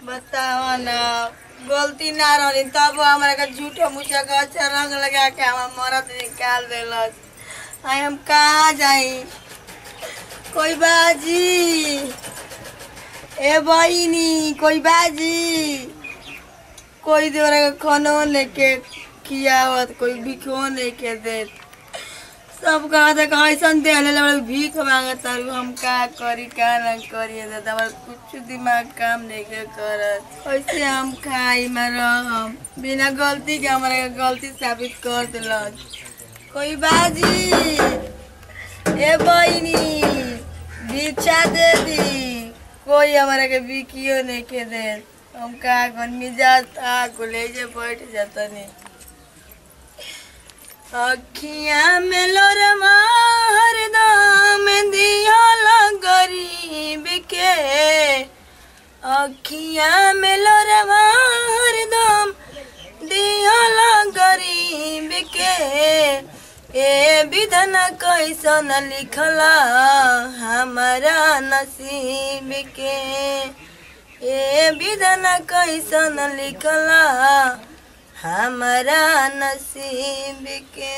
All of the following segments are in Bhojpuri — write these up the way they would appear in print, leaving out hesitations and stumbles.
बताओ ना, गलती ना रही तब हमारा का झूठो मुझे का अच्छा रंग लगा के हम मरद निकाल देलस। हम कहाँ जाई? कोई बाजी, ए बहिनी कोई बाजी, कोई देवरा का खानो लेके खियावत, कोई भिखो लेके देत। सब कहते कैसन दे भीख मांगत। हम का करी का ना करी दादा, कुछ दिमाग काम नहीं के करत। ऐसे हम खाई में रहम बिना गलती के हमारे गलती साबित कर दिलक। कोई बाजी, ए बहिनी भिक्षा दे दी, कोई हमारे के भिखियो नहीं के दे। हम का कर मिजाज आग ले जे बैठ जाता नहीं। अखियाँ में लोरमा हरदम दिहला गरीब के, अखियाँ में लोरमा हरदम दिहला गरीब के। ए विधन कैसन लिखला हमारा नसीब के, ए विधन कैसन लिखला हमारा नसीब के।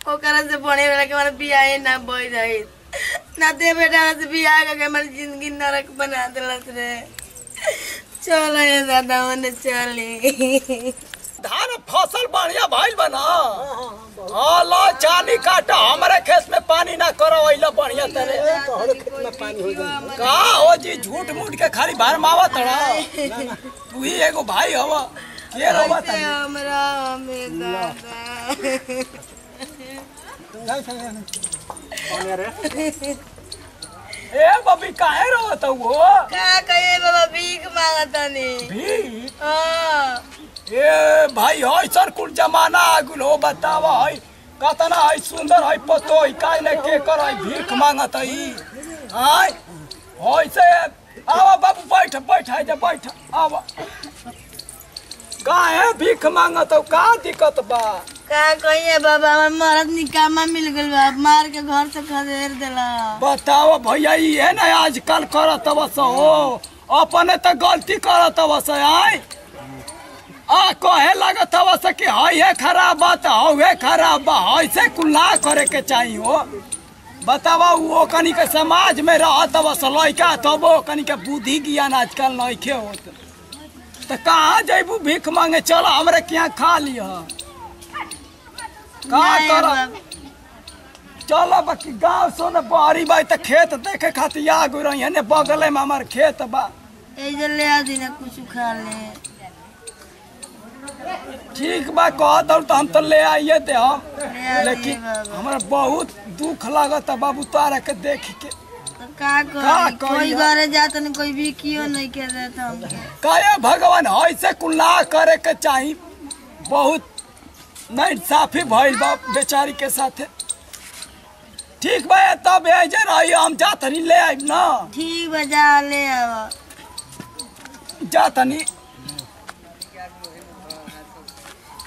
ओकरा से बने वाला के हमारा बियाह ना बोई रही ना दे बेटा से बियाह करके हमारी जिंदगी नरक बना दिलस रे। चलो ये दादा मने चली। धान फसल बढ़िया भइल बना। ला चानी काटा हमारे खेत में पानी ना करो वैला बढ़िया तरे खेत में पानी हो जाए का हो जी झूठ मूठ के खाली बाहर मावा तड़ा। तू ही एगो भाई हवा के रवा त हमरा में दादा। ए बबी काहे रोत हो? का कहे बाबा भीख मांगतानी। भीख? हां ए भाई होय सर कुल जमाना आगुल हो बतावा है कतना है सुंदर है पतो है काहे ने के कर है भीख मांगत है। हाय होय से आवा बाबू बैठ बैठ है जे बैठ आवा। काहे भीख मांगत हो? का दिक्कत बा? का कहिए बाबा हमर मरद निकामा मिल गेल बा, मार के घर से खदेड़ देला। बताओ भैया ये ना आजकल करत बस हो अपने तो गलती करत बस आय आ कहे लगत बस कि है खराब बात है खराब बा ऐसे कुल्ला करे के चाहिए हो। बतावा वो कनी के समाज में रहत बस लइका तब वो कनी के बुद्धि ज्ञान आजकल नइखे होत तो कहाँ जैबू भीख मांगे? चल हमरे क्या खा लिया का कर चल बाकी गाँव सोने बारी बाई तो खेत देखे खातिर आ गई रही है बगले में हमार खेत बा। ए ले आ दी ना कुछ खा ले। ठीक बा कह दो तो हम तो ले आइए दे हम, लेकिन बाबा। हमारा बहुत दुख लागत बाबू तारा के देख के। तो का करी? कोई घरे जात नहीं कोई भी कियो नहीं के देता हमके। काहे भगवान ऐसे कुल्ला करे के चाहिए। बहुत नहीं साफी भइल बा बेचारी के साथे। ठीक बा तब ऐजे रही हम जातनी ले आइब ना। ठीक बा जा ले आवा। जातनी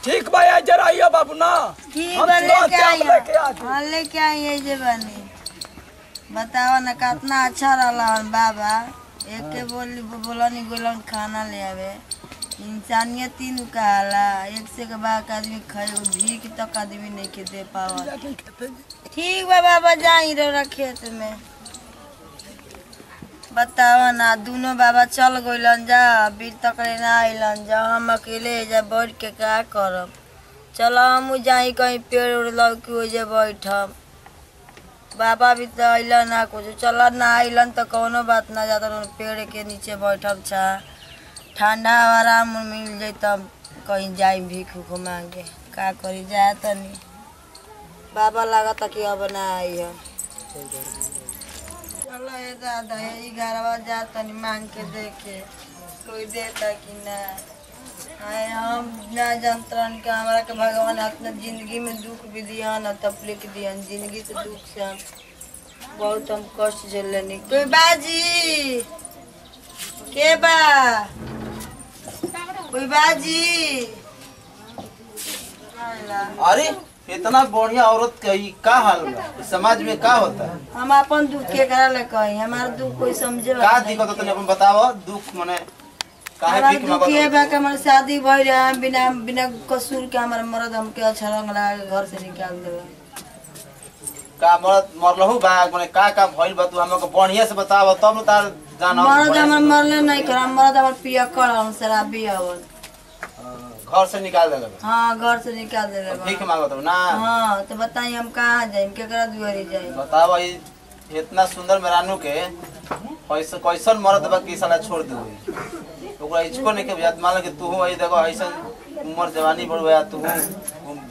ठीक बा ऐजे रही बाबू ना। ठीक हम बा तुरंत लेके चाप लेके आ आई। जाई। हां लेके आई है जे बनी। बताओ ना कितना अच्छा रहला बाबा। एक के बोलनी गोलन खाना ले आवे। इंसानियत इन कहला एक से के बाद आदमी खाए भीख तक आदमी नहीं के दे पावा। ठीक बा बाबा जाई रे खेत में। बताओ ना दोनों बाबा चल गइलन जा अभी तक ना आइलन जा हम अकेले जा बैठ के का करब। चलो हम जाई कहीं पेड़ उड़ लौकी हो जे बैठब। बाबा भी तो अइलन ना कुछ चल ना अइलन तो कोनो बात ना जाता पेड़ के नीचे बैठब छा ठंडा आराम मिल जाए तब कहीं जाई भीख उख मांगे। का करी जाए तनी बाबा लागत कि अब ना आई है। चलो ये दादा ये घरवा जा तनी मांग के देखे कोई देता कि ना। हम ना जानतरन के हमारा के भगवान अपना जिंदगी में दुख भी दिया न तकलीफ दिया। जिंदगी से दुख से हम बहुत हम कष्ट झेलनी। कोई बाजी के बा? कोई बाजी? अरे इतना बढ़िया औरत का ई का हाल बा समाज में का होता है हम अपन दुख के करा ले कही हमार दुख कोई समझे का वाला दिक्कत होता अपन बताओ दुख माने काहे हमार भीख दुख मांगत ये बा कि हमार शादी भइल रहे बिना बिना कसूर के हमार मर्द हमके अच्छा रंग लगा के घर से निकाल देला का मरलहु बा माने का भइल बा तू हमके बढ़िया से बताव तब तार जाना मर्द हमार मरले नहीं कर मर्द हमार पिया कर हम शराबी आवल घर से निकाल देले हाँ घर से निकाल देले बा। भीख मांगत हो ना हाँ तो बताइए हम कहाँ जाए केकरा दुआरी जाए बताओ ई इतना सुंदर मेहरानू के कैसन मर्द बा की साला छोड़ दे ओकरा इचको नहीं के बुझात मान लो कि तू आई देखो ऐसन उम्र जवानी बढ़ गया तू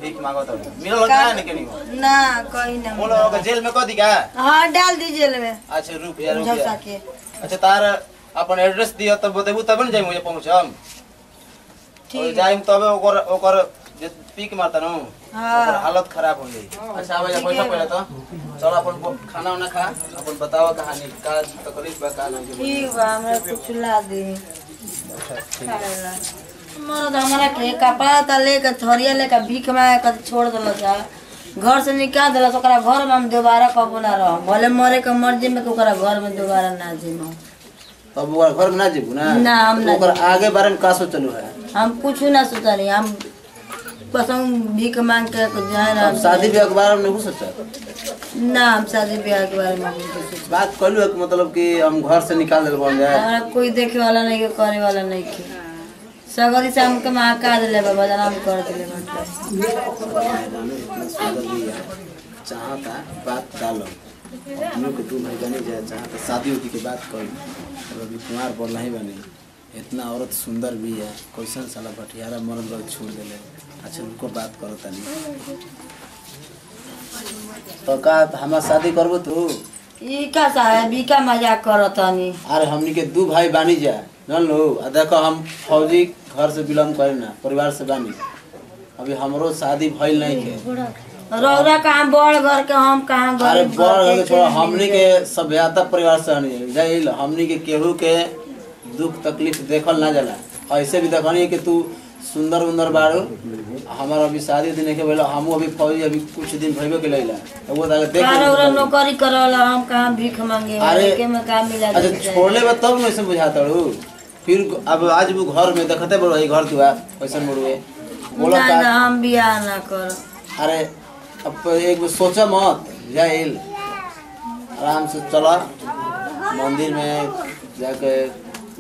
भीख मांगत हो मिलल हो ना के नहीं ना कहीं ना बोलो ओके जेल में कह दी का हाँ डाल दीजिए ले अच्छा रुक जा झसा के अच्छा तार अपन एड्रेस दियो तब बतेबू तब न जाई मुझे पहुंचम ठीक जाइम तबे ओकर जे पीक मारता न हाँ। ओकर हालत खराब हो गई अच्छा आवे जा पैसा पहले तो चल अपन खाना वाना खा अपन बताओ कहानी का तकलीफ बा का नहीं ठीक बा हमरा कुछ ला दे मर्द हमारा के कपड़ा त लेके थरिया लेके भीख मांगे के छोड़ देल जा घर से निकाल देल ओकरा घर में हम दोबारा कबो ना रह भले मरे के मर्जी में के ओकरा घर में दोबारा ना जीम तब ओकर घर में ना जेबू ना हम ना ओकर आगे बारे में का सोचलू है हम कुछ ना सोचनी हम पसंद भीख मांग के जाए ना शादी ब्याह के बारे में नहीं सोचा ना हम शादी ब्याह के बारे में नहीं सोचते बात कहलू है कि मतलब कि हम घर से निकाल देल बन जाए हमारा कोई देखे वाला नहीं के करे वाला नहीं के सगरी से हमके महाका दिले बाबा जनाम कर दिले चाहता बात डालो अपनों के तू नहीं बने जाए चाहता शादी उदी के बात करी अभी कुमार पर नहीं बने इतना औरत सुंदर भी है कैसन साला भटियारा मर्द लोग छोड़ दिले अच्छा उनको बात करो तनी तो का हमार शादी करबो तू ई का साहब ई का मजाक करतनी अरे हमनी के दू भाई बानी जा न लो देखो हम फौजी घर से बिलोंग करे ना परिवार से बानी अभी हमरो शादी भइल नहीं के रौरा कहाँ बड़ घर के हम कहाँ अरे गरीब बड़ घर के छोड़ा हमनी के सभ्यता परिवार से हनी जाइल हमनी के केहू के दुख तकलीफ देखल ना जाला ऐसे भी देखनी कि तू सुंदर उंदर बाड़ू हमार अभी शादी दिन के भेल हमहू अभी फौजी अभी कुछ दिन भइबे के लइला वो देख रौरा नौकरी करला हम कहाँ भीख मांगे अरे के में का मिला अच्छा छोड़ले बा तब नहीं से बुझाता रू फिर अब आज वो घर में देखते बड़ो घर दुआ कैसन बड़ुए बोलो ना का ना हम बियाह ना कर अरे अब एक बार सोचा मत जाइल आराम से चला मंदिर में जाके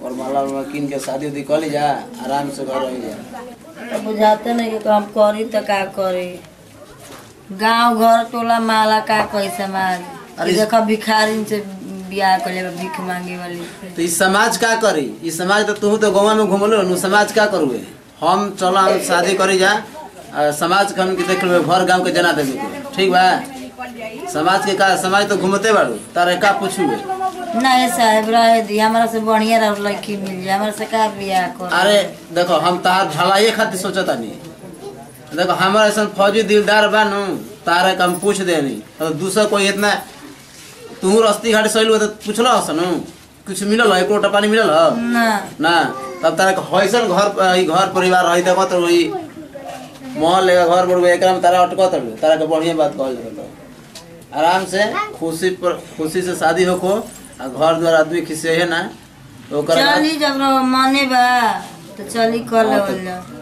और माला में किन के शादी उदी कर ली जा आराम से घर रही जा तो बुझाते नहीं कि हम करी तो का करी गांव घर टोला माला का कोई समाज अरे देखो भिखारी से बियाह कर ले भीख मांगे वाली तो इस समाज का करी इस समाज तो तू तो गाँव में घूमलो नु समाज का करुए हम चला हम शादी करी जा समाज के हम के देख लो घर गांव के जना देबे ठीक बा समाज के का समाज तो घूमते बाड़ू तारे का पूछुए नहीं साहब रहे दी हमारा से बढ़िया रह लड़की मिल जाए हमारा से का बियाह कर अरे देखो हम तार झलाइए खातिर सोचता नहीं देखो हमारे ऐसा फौजी दिलदार बा नु तारे का हम पूछ देनी तो दूसरा कोई इतना तू रस्ती घाट सही तो पूछल हसन कुछ मिलल है एक लोटा पानी मिलल है ना ना तब तारा के हइसन घर परिवार रही देखो तो वही महल घर बड़ एकरा में तारा अटकत तारा के बढ़िया बात कहल जाता आराम से खुशी से शादी होको आ घर द्वार आदमी खिसे है ना ओकर चली जब मने बा तो चली कर ले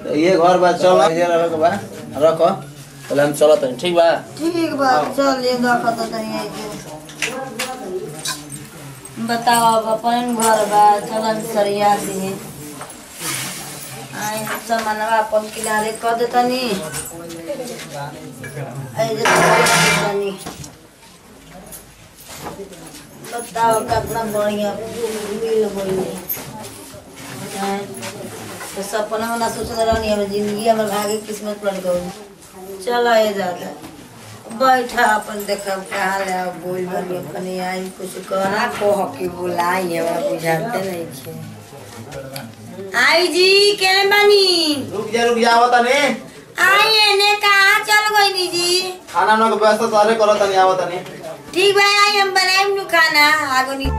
तो ये घर बा चल ये रख बा रखो पहले हम चलत हैं ठीक बा ठीक बा चल ये देखो तो तनी बताओ अब अपन घर बा चलन सरिया दी आई सामानवा अपन किनारे कर दे तनी आई जे तनी बताओ कितना बढ़िया मिल गई तो सपना ना सोचते रहनी हम जिंदगी हमर भागे किस्मत पड़ गई चलो ये जाता बैठा अपन देखब कहाँ ले बोल बनी अपने आई कुछ कहा कह के बुलाई हमरा बुझाते नहीं छे आई जी केने बनी रुक जा आवता ने आई एने कहाँ चल गई नी जी खाना ना के व्यवस्था सारे करत नहीं आवता ने ठीक भाई आई हम बनाएम नु खाना आगो नी